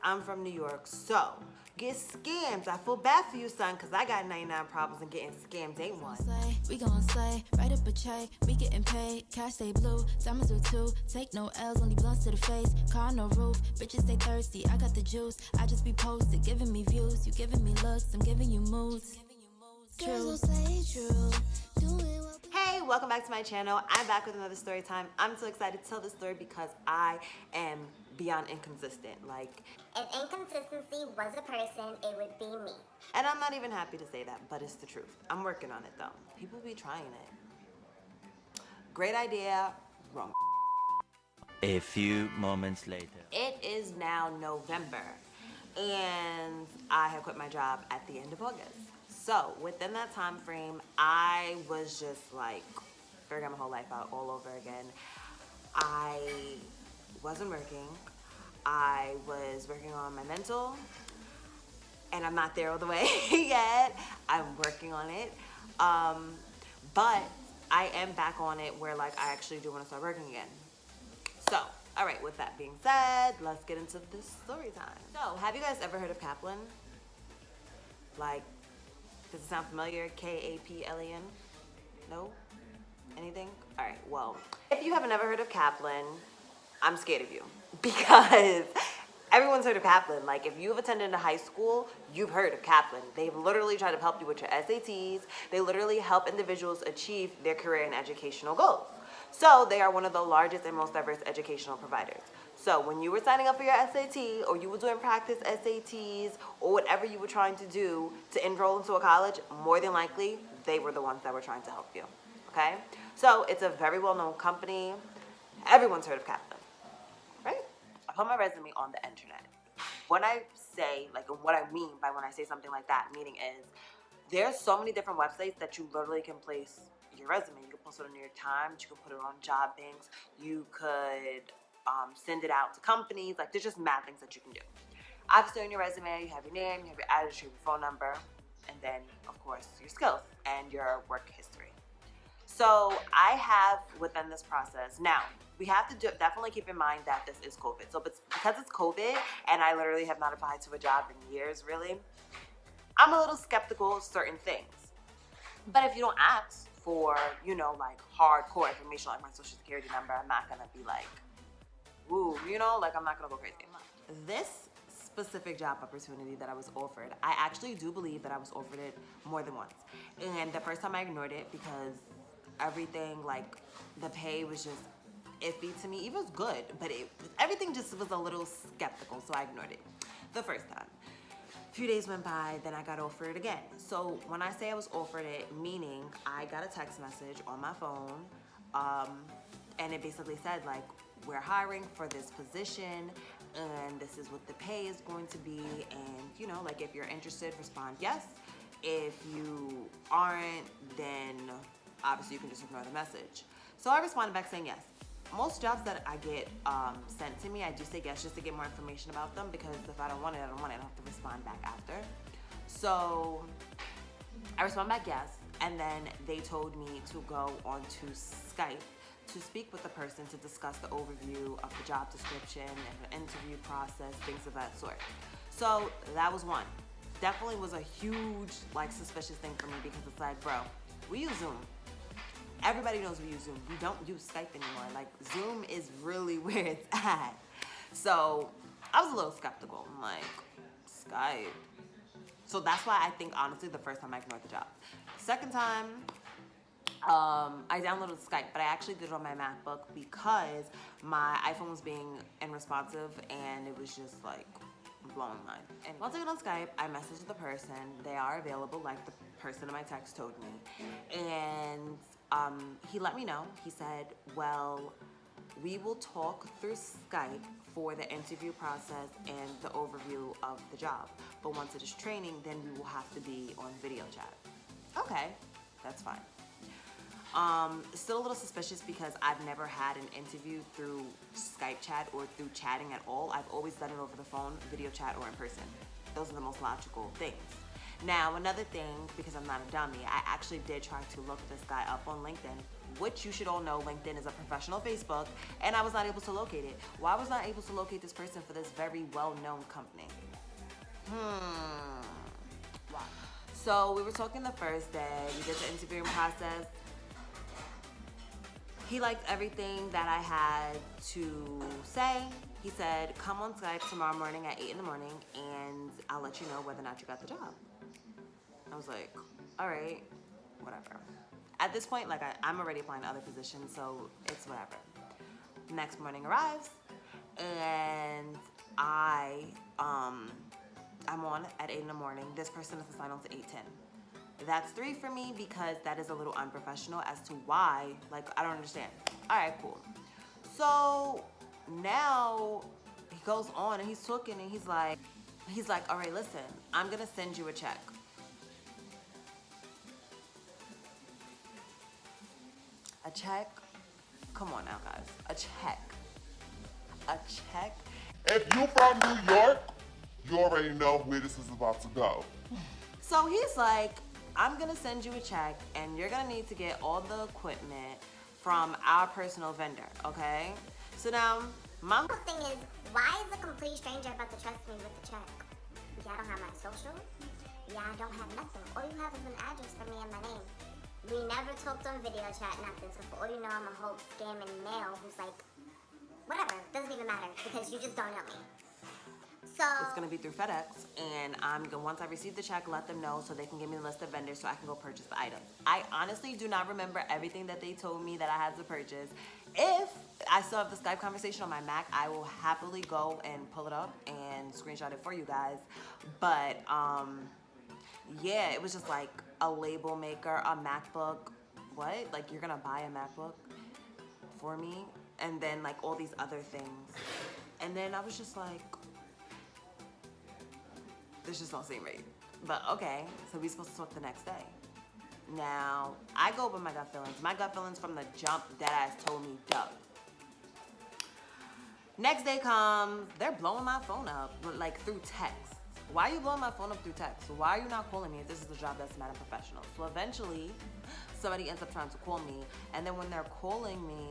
I'm from New York, so get scammed. I feel bad for you, son, because I got 99 problems and getting scammed ain't one. We gon' slay, right up a tray, we getting paid, cash stay blue, diamonds with two, take no L's, only blunts to the face, car no roof, bitches stay thirsty, I got the juice, I just be posted, giving me views, you giving me looks, I'm giving you moods. True. Hey, welcome back to my channel. I'm back with another story time. I'm so excited to tell this story because I am beyond inconsistent. Like, if inconsistency was a person, it would be me. and I'm not even happy to say that, but it's the truth. I'm working on it though. People be trying it. Great idea, wrong. A few moments later. It is now November, and I have quit my job at the end of August. So within that time frame, I was just like figuring my whole life out all over again. I wasn't working. I was working on my mental, and I'm not there all the way yet. I'm working on it. But I am back on it where like I actually do want to start working again. So, all right, with that being said, let's get into this story time. So, have you guys ever heard of Kaplan? Like, does it sound familiar? Kaplan? No? Anything? All right, well, if you haven't ever heard of Kaplan, I'm scared of you because everyone's heard of Kaplan. Like, if you've attended a high school, you've heard of Kaplan. They've literally tried to help you with your SATs. They literally help individuals achieve their career and educational goals. So they are one of the largest and most diverse educational providers. So when you were signing up for your SAT or you were doing practice SATs or whatever you were trying to do to enroll into a college, more than likely, they were the ones that were trying to help you, okay? So it's a very well-known company. Everyone's heard of Kaplan, right? I put my resume on the internet. When I say, like, what I mean by when I say something like that, meaning is there's so many different websites that you literally can place your resume. You can post it on New York Times, you can put it on job banks, you could send it out to companies. Like, there's just mad things that you can do. Obviously on your resume, you have your name, you have your address, you have your phone number, and then of course your skills and your work history. So I have within this process, now we have to definitely keep in mind that this is COVID. So because it's COVID and I literally have not applied to a job in years really, I'm a little skeptical of certain things. But if you don't ask for, you know, like hardcore information like my social security number, I'm not gonna be like, woo, you know, like I'm not gonna go crazy. This specific job opportunity that I was offered, I actually do believe that I was offered it more than once. And the first time I ignored it because everything, like the pay was just iffy to me. It was good, but everything just was a little skeptical, so I ignored it the first time. A few days went by, then I got offered it again. So when I say I was offered it, meaning I got a text message on my phone, and it basically said like, we're hiring for this position, and this is what the pay is going to be, and you know, like if you're interested, respond yes. If you aren't, then obviously you can just ignore the message. So I responded back saying yes. Most jobs that I get sent to me, I do say yes just to get more information about them, because if I don't want it, I don't want it. I don't have to respond back after. So I respond back yes, and then they told me to go onto Skype to speak with the person to discuss the overview of the job description and the interview process, things of that sort. So that was one. Definitely was a huge, like, suspicious thing for me, because it's like, bro, we use Zoom. Everybody knows we use Zoom. We don't use Skype anymore. Like, Zoom is really where it's at. So I was a little skeptical. I'm like, Skype. So that's why I think, honestly, the first time I ignored the job. Second time, I downloaded Skype, but I actually did it on my MacBook because my iPhone was being unresponsive, and it was just like blowing my mind. And once I got on Skype, I messaged the person. They are available, like the person in my text told me. And he let me know. He said, well, we will talk through Skype for the interview process and the overview of the job. But once it is training, then we will have to be on video chat. Okay, that's fine. Still a little suspicious because I've never had an interview through Skype chat or through chatting at all. I've always done it over the phone, video chat, or in person. Those are the most logical things. Now, another thing, because I'm not a dummy, I actually did try to look this guy up on LinkedIn, which you should all know LinkedIn is a professional Facebook, and I was not able to locate it. Why was I not able to locate this person for this very well-known company? Why? So we were talking the first day, we did the interviewing process. He liked everything that I had to say. He said, come on Skype tomorrow morning at 8 in the morning and I'll let you know whether or not you got the job. I was like, all right, whatever. At this point, like I'm already applying to other positions, so it's whatever. Next morning arrives and I'm on at 8 in the morning. This person is assigned on to 8:10. That's 3 for me because that is a little unprofessional as to why, like, I don't understand. All right, cool. So now he goes on and he's talking and he's like, all right, listen, I'm gonna send you a check. A check? Come on now, guys. A check. A check? If you from New York, you already know where this is about to go. So he's like, I'm gonna send you a check and you're gonna need to get all the equipment from our personal vendor, okay? So now, my The thing is, why is a complete stranger about to trust me with the check? Yeah, I don't have my social. Yeah, I don't have nothing. All you have is an address for me and my name. We never talked on video chat, nothing. So for all you know, I'm a whole scamming male who's like, whatever, doesn't even matter because you just don't know me. So it's gonna be through FedEx, and I'm gonna, once I receive the check, let them know so they can give me the list of vendors so I can go purchase the items. I honestly do not remember everything that they told me that I had to purchase. If I still have the Skype conversation on my Mac, I will happily go and pull it up and screenshot it for you guys. But yeah, it was just like a label maker, a MacBook. What? Like you're gonna buy a MacBook for me? And then like all these other things. And then I was just like, this just don't seem right. But okay, so we supposed to talk the next day. Now, I go with my gut feelings. My gut feelings from the jump, deadass told me duck. Next day comes, they're blowing my phone up, like through text. Why are you blowing my phone up through text? Why are you not calling me if this is a job that's not professional? So eventually, somebody ends up trying to call me, and then when they're calling me,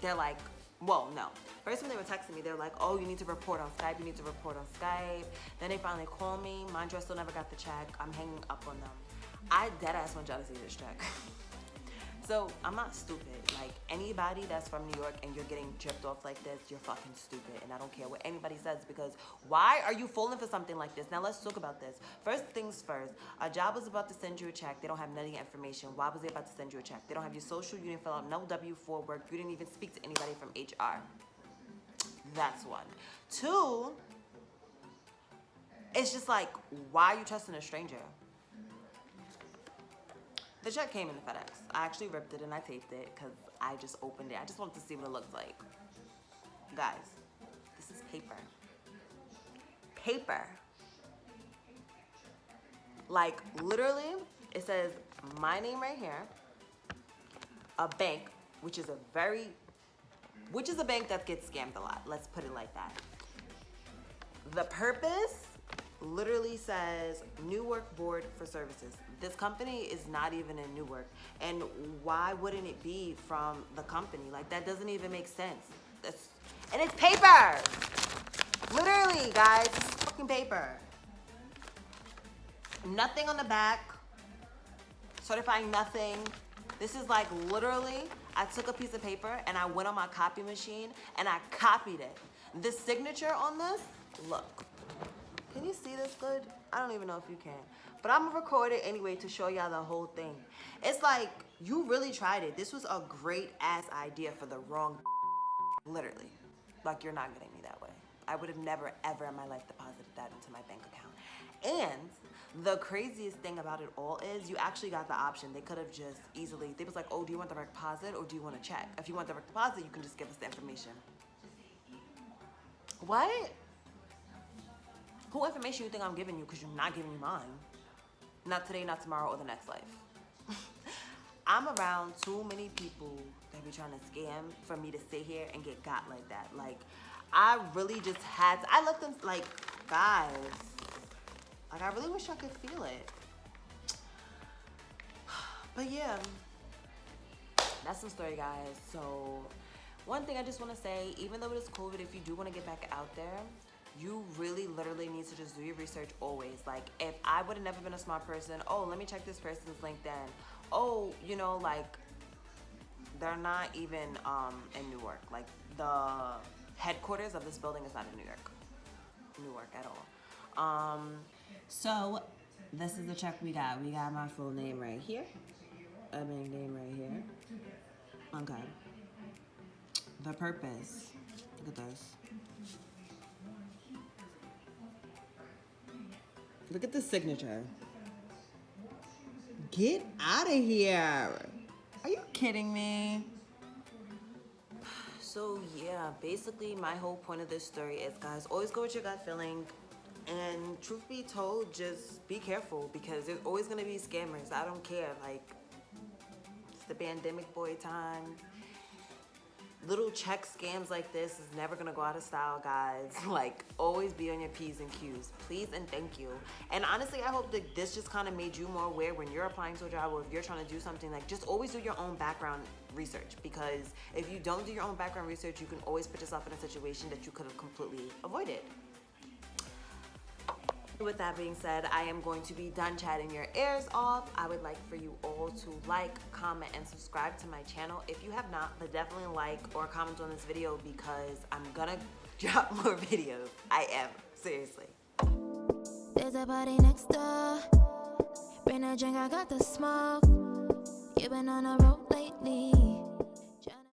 they're like, well, no. First when they were texting me, they were like, oh, you need to report on Skype, you need to report on Skype. Then they finally call me. Mind you, I still never got the check. I'm hanging up on them. I deadass want y'all to see this check. So I'm not stupid. Like anybody that's from New York and you're getting chipped off like this, you're fucking stupid. And I don't care what anybody says because why are you falling for something like this? Now let's talk about this. First things first, a job was about to send you a check. They don't have none of your information. Why was they about to send you a check? They don't have your social. You didn't fill out no W-4 work. You didn't even speak to anybody from HR. That's one. Two, it's just like, why are you trusting a stranger? The check came in the FedEx. I actually ripped it and I taped it because I just opened it. I just wanted to see what it looked like. Guys, this is paper. Paper. Like, literally, it says my name right here, a bank, which is a bank that gets scammed a lot. Let's put it like that. The purpose literally says Newark Board for Services. This company is not even in Newark. And why wouldn't it be from the company? Like, that doesn't even make sense. And it's paper! Literally, guys, it's fucking paper. Nothing on the back. Certifying nothing. This is like literally, I took a piece of paper and I went on my copy machine and I copied it. The signature on this, look. Can you see this good? I don't even know if you can. But I'm gonna record it anyway to show y'all the whole thing. It's like, you really tried it. This was a great ass idea for the wrong literally. Like, you're not getting me that way. I would have never ever in my life deposited that into my bank account. And the craziest thing about it all is you actually got the option. They could have just easily, they was like, oh, do you want direct deposit or do you want a check? If you want direct deposit, you can just give us the information. What? Who information you think I'm giving you because you're not giving me mine? Not today, not tomorrow, or the next life. I'm around too many people that be trying to scam for me to sit here and get got like that. Like, I really just had to, I looked them like, guys, Like, I really wish I could feel it. But yeah, that's the story, guys. So one thing I just want to say, even though it is COVID, if you do want to get back out there, you really literally need to just do your research always. Like, if I would have never been a smart person, oh, let me check this person's LinkedIn. Oh, you know, like, they're not even in New York. Like, the headquarters of this building is not in New York at all. So this is the check we got. We got my full name right here. A big name right here. Okay. The purpose. Look at this. Look at the signature. Get out of here. Are you kidding me? So yeah, basically my whole point of this story is, guys, always go with your gut feeling. And truth be told, just be careful, because there's always gonna be scammers. I don't care. Like, it's the pandemic boy time. Little check scams like this is never gonna go out of style, guys. Like, always be on your P's and Q's. Please and thank you. And honestly, I hope that this just kind of made you more aware when you're applying to a job, or if you're trying to do something, like, just always do your own background research. Because if you don't do your own background research, you can always put yourself in a situation that you could have completely avoided. With that being said, I am going to be done chatting your ears off. I would like for you all to like, comment, and subscribe to my channel. If you have not, but definitely like or comment on this video, because I'm gonna drop more videos. I am, seriously. There's a party next door. Bring a drink, I got the smoke. You've been on the road lately.